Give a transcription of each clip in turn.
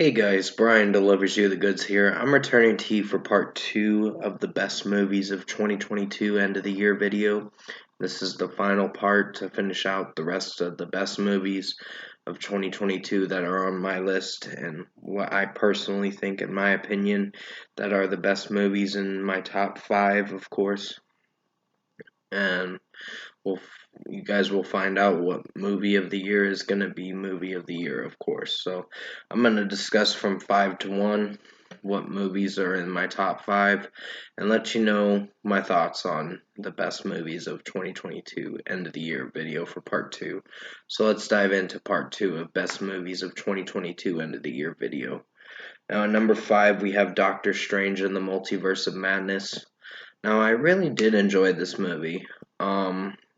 Hey guys, Brian delivers you the goods here. I'm returning to you for part 2 of the best movies of 2022 end of the year video. This is the final part to finish out the rest of the best movies of 2022 that are on my list and what I personally think, in my opinion, that are the best movies in my top 5, of course. And we'll, you guys will find out what movie of the year is going to be movie of the year, of course. So I'm going to discuss from 5 to 1 what movies are in my top 5 and let you know my thoughts on the best movies of 2022 end of the year video for part 2. So let's dive into part 2 of best movies of 2022 end of the year video. Now at number 5 we have Doctor Strange in the Multiverse of Madness. Now I really did enjoy this movie.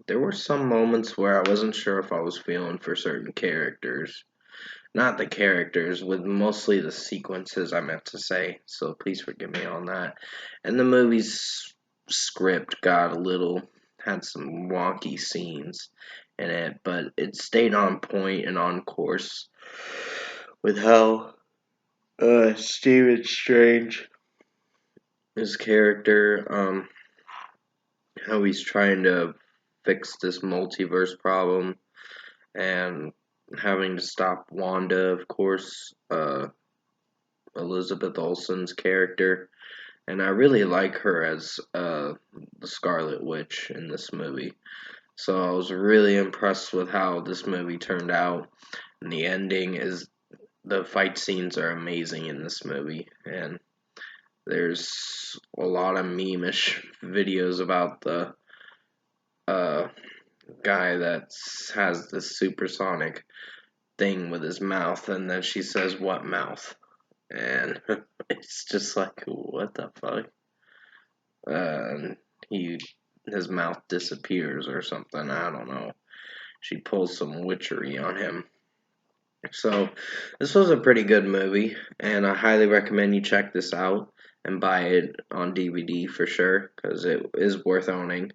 There were some moments where I wasn't sure if I was feeling for certain characters. Not the characters, with mostly the sequences, I meant to say, so please forgive me on that. And the movie's script had some wonky scenes in it, but it stayed on point and on course with how Stephen Strange, his character, how he's trying to fix this multiverse problem and having to stop Wanda, of course, Elizabeth Olsen's character. And I really like her as the Scarlet Witch in this movie. So I was really impressed with how this movie turned out. And the fight scenes are amazing in this movie. And there's a lot of meme-ish videos about the uh, guy that has this supersonic thing with his mouth, and then she says, "What mouth?" And it's just like, what the fuck? And he, his mouth disappears or something. I don't know. She pulls some witchery on him. So this was a pretty good movie, and I highly recommend you check this out and buy it on DVD for sure, because it is worth owning,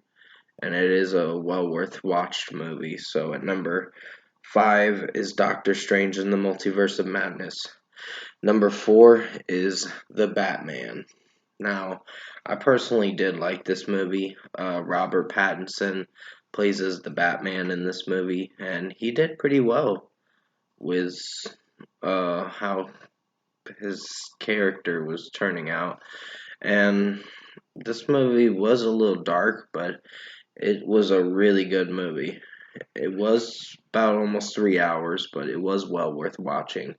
and it is a well worth watched movie. So at number 5 is Doctor Strange in the Multiverse of Madness. Number 4 is The Batman. Now, I personally did like this movie. Robert Pattinson plays as the Batman in this movie, and he did pretty well with how his character was turning out. And this movie was a little dark, but it was a really good movie. It was about almost 3 hours, but it was well worth watching.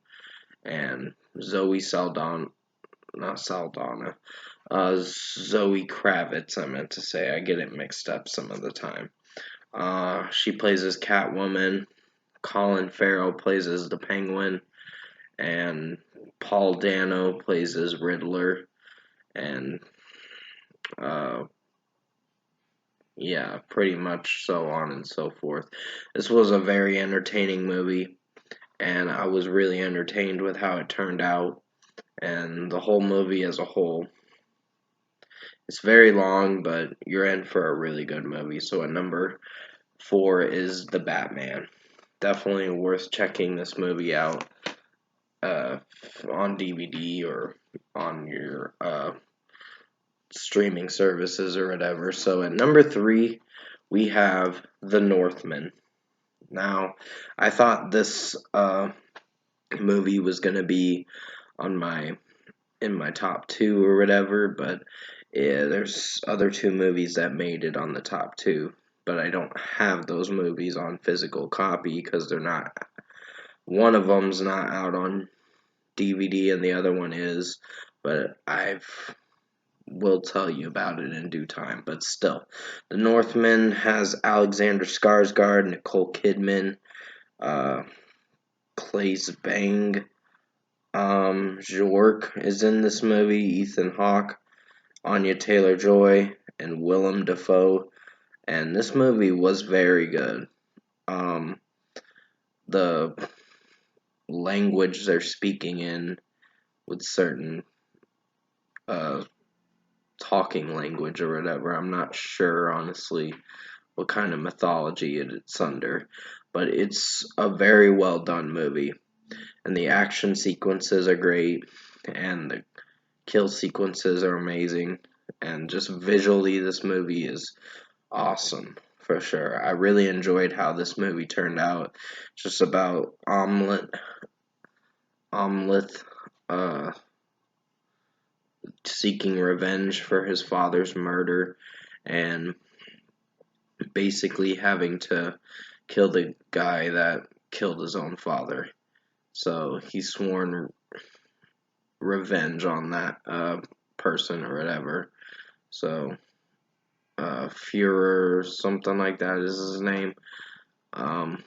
And Zoe Saldana, not Saldana, Zoe Kravitz, I meant to say. I get it mixed up some of the time. She plays as Catwoman. Colin Farrell plays as the Penguin. And Paul Dano plays as Riddler. And, yeah, pretty much so on and so forth. This was a very entertaining movie, and I was really entertained with how it turned out, and the whole movie as a whole. It's very long, but you're in for a really good movie. So at number 4 is The Batman. Definitely worth checking this movie out on DVD or on your streaming services or whatever. So at number 3, we have The Northman. Now, I thought this movie was gonna be on in my top 2 or whatever, but yeah, there's other 2 movies that made it on the top 2, but I don't have those movies on physical copy because they're not. One of them's not out on DVD and the other one is, but I will tell you about it in due time. But still, The Northman has Alexander Skarsgård, Nicole Kidman, Claes Bang. Bjork is in this movie, Ethan Hawke, Anya Taylor-Joy, and Willem Dafoe, and this movie was very good. The language they're speaking in with certain talking language or whatever, I'm not sure honestly what kind of mythology it's under, but it's a very well done movie. and the action sequences are great, and the kill sequences are amazing, and just visually, this movie is awesome for sure. I really enjoyed how this movie turned out. Just about Omelette, uh, seeking revenge for his father's murder, and basically having to kill the guy that killed his own father. So he's sworn revenge on that person or whatever. So Führer, something like that is his name. Um,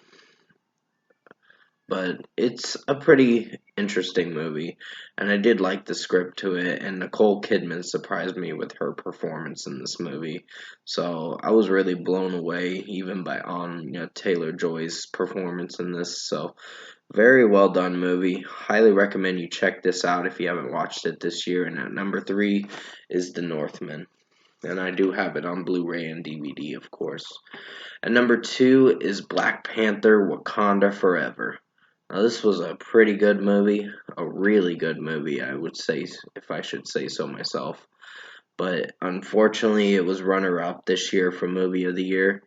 but it's a pretty interesting movie, and I did like the script to it, and Nicole Kidman surprised me with her performance in this movie, so I was really blown away even by Anya Taylor-Joy's performance in this. So very well done movie. Highly recommend you check this out if you haven't watched it this year. And at number 3 is The Northman, and I do have it on Blu-ray and DVD, of course. At number 2 is Black Panther: Wakanda Forever. Now, this was a pretty good movie, a really good movie, I would say, if I should say so myself. But unfortunately, it was runner-up this year for Movie of the Year.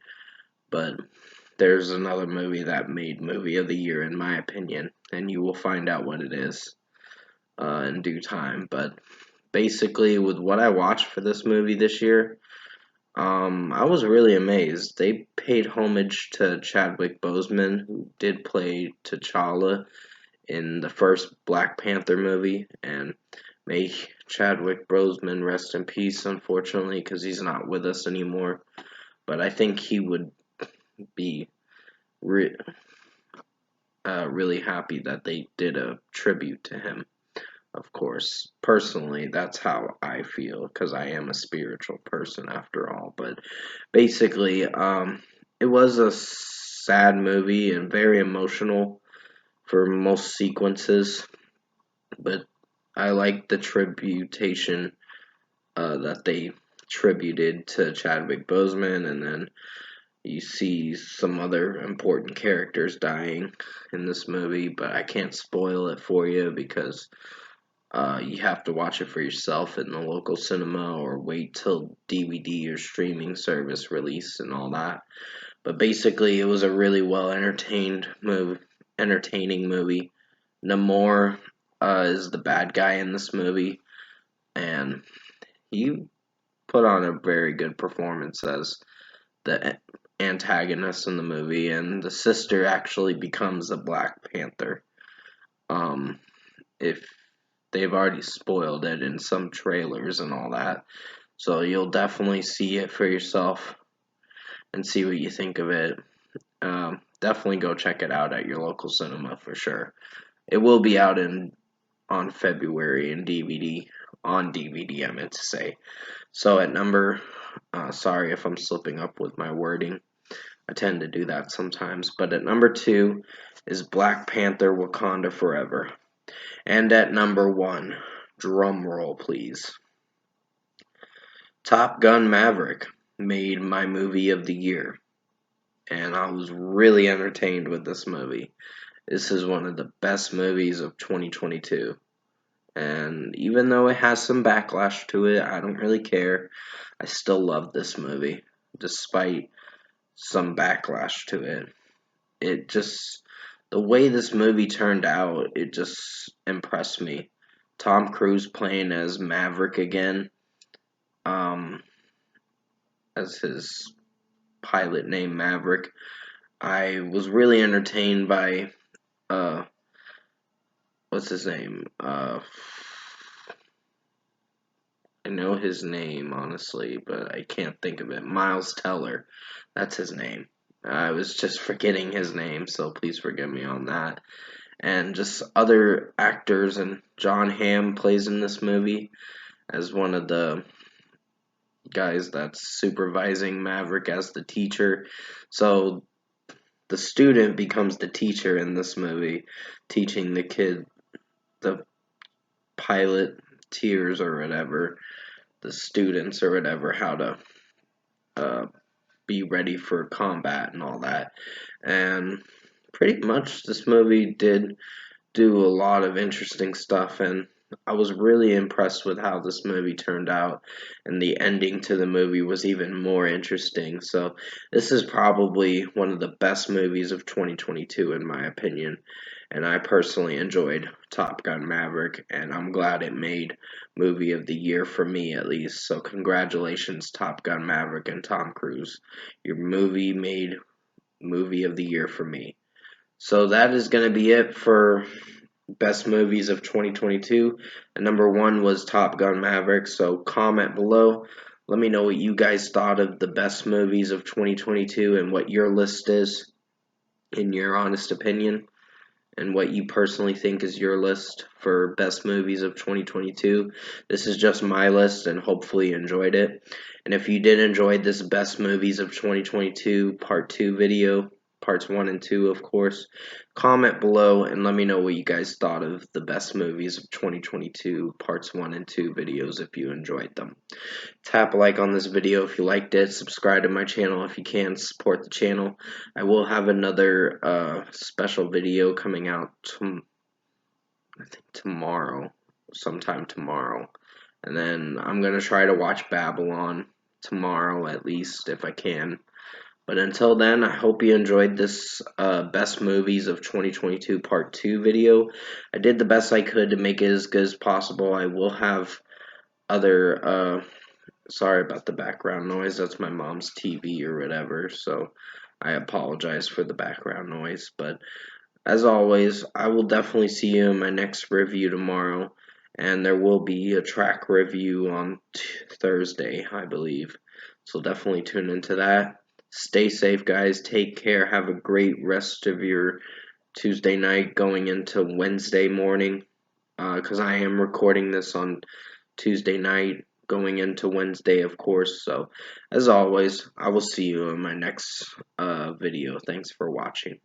But there's another movie that made Movie of the Year, in my opinion, and you will find out what it is in due time. But basically, with what I watched for this movie this year, I was really amazed. They paid homage to Chadwick Boseman, who did play T'Challa in the first Black Panther movie, and may Chadwick Boseman rest in peace, unfortunately, because he's not with us anymore. But I think he would be re- really happy that they did a tribute to him. Of course, personally, that's how I feel because I am a spiritual person after all. But basically, it was a sad movie and very emotional for most sequences. But I like the tributation that they tributed to Chadwick Boseman, and then you see some other important characters dying in this movie. But I can't spoil it for you because you have to watch it for yourself in the local cinema or wait till DVD or streaming service release and all that. But basically, it was a really well entertaining movie. Namor is the bad guy in this movie, and he put on a very good performance as the antagonist in the movie, and the sister actually becomes a Black Panther. Um, if they've already spoiled it in some trailers and all that. So you'll definitely see it for yourself and see what you think of it. Definitely go check it out at your local cinema for sure. It will be out on February in DVD. On DVD, I meant to say. So at number, sorry if I'm slipping up with my wording. I tend to do that sometimes. But at number 2 is Black Panther: Wakanda Forever. And at number 1, drum roll please, Top Gun Maverick made my movie of the year, and I was really entertained with this movie. This is one of the best movies of 2022, and even though it has some backlash to it, I don't really care. I still love this movie, despite some backlash to it. It just, the way this movie turned out, it just impressed me. Tom Cruise playing as Maverick again, um, as his pilot name Maverick. I was really entertained by uh what's his name? I know his name honestly, but I can't think of it. Miles Teller. That's his name. I was just forgetting his name, so please forgive me on that. And just other actors, and John Hamm plays in this movie as one of the guys that's supervising Maverick as the teacher. So the student becomes the teacher in this movie, teaching the kid, the pilot tiers or whatever, the students or whatever, how to uh, be ready for combat and all that. And pretty much this movie did do a lot of interesting stuff, and I was really impressed with how this movie turned out, and the ending to the movie was even more interesting. So, this is probably one of the best movies of 2022, in my opinion. And I personally enjoyed Top Gun Maverick, and I'm glad it made Movie of the Year for me at least. So, congratulations, Top Gun Maverick and Tom Cruise. Your movie made Movie of the Year for me. So that is going to be it for best movies of 2022. And number one was Top Gun Maverick. So comment below. Let me know what you guys thought of the best movies of 2022 and what your list is, in your honest opinion, and what you personally think is your list for best movies of 2022. This is just my list, and hopefully you enjoyed it. And if you did enjoy this best movies of 2022 part 2 video, parts 1 and 2 of course, comment below and let me know what you guys thought of the best movies of 2022 parts 1 and 2 videos if you enjoyed them. Tap a like on this video if you liked it. Subscribe to my channel if you can. Support the channel. I will have another special video coming out I think tomorrow, sometime tomorrow. And then I'm going to try to watch Babylon tomorrow at least if I can. But until then, I hope you enjoyed this best movies of 2022 part 2 video. I did the best I could to make it as good as possible. I will have other sorry about the background noise. That's my mom's TV or whatever. So I apologize for the background noise. But as always, I will definitely see you in my next review tomorrow. And there will be a track review on Thursday, I believe. So definitely tune into that. Stay safe, guys. Take care. Have a great rest of your Tuesday night going into Wednesday morning. Because I am recording this on Tuesday night going into Wednesday, of course. So, as always, I will see you in my next video. Thanks for watching.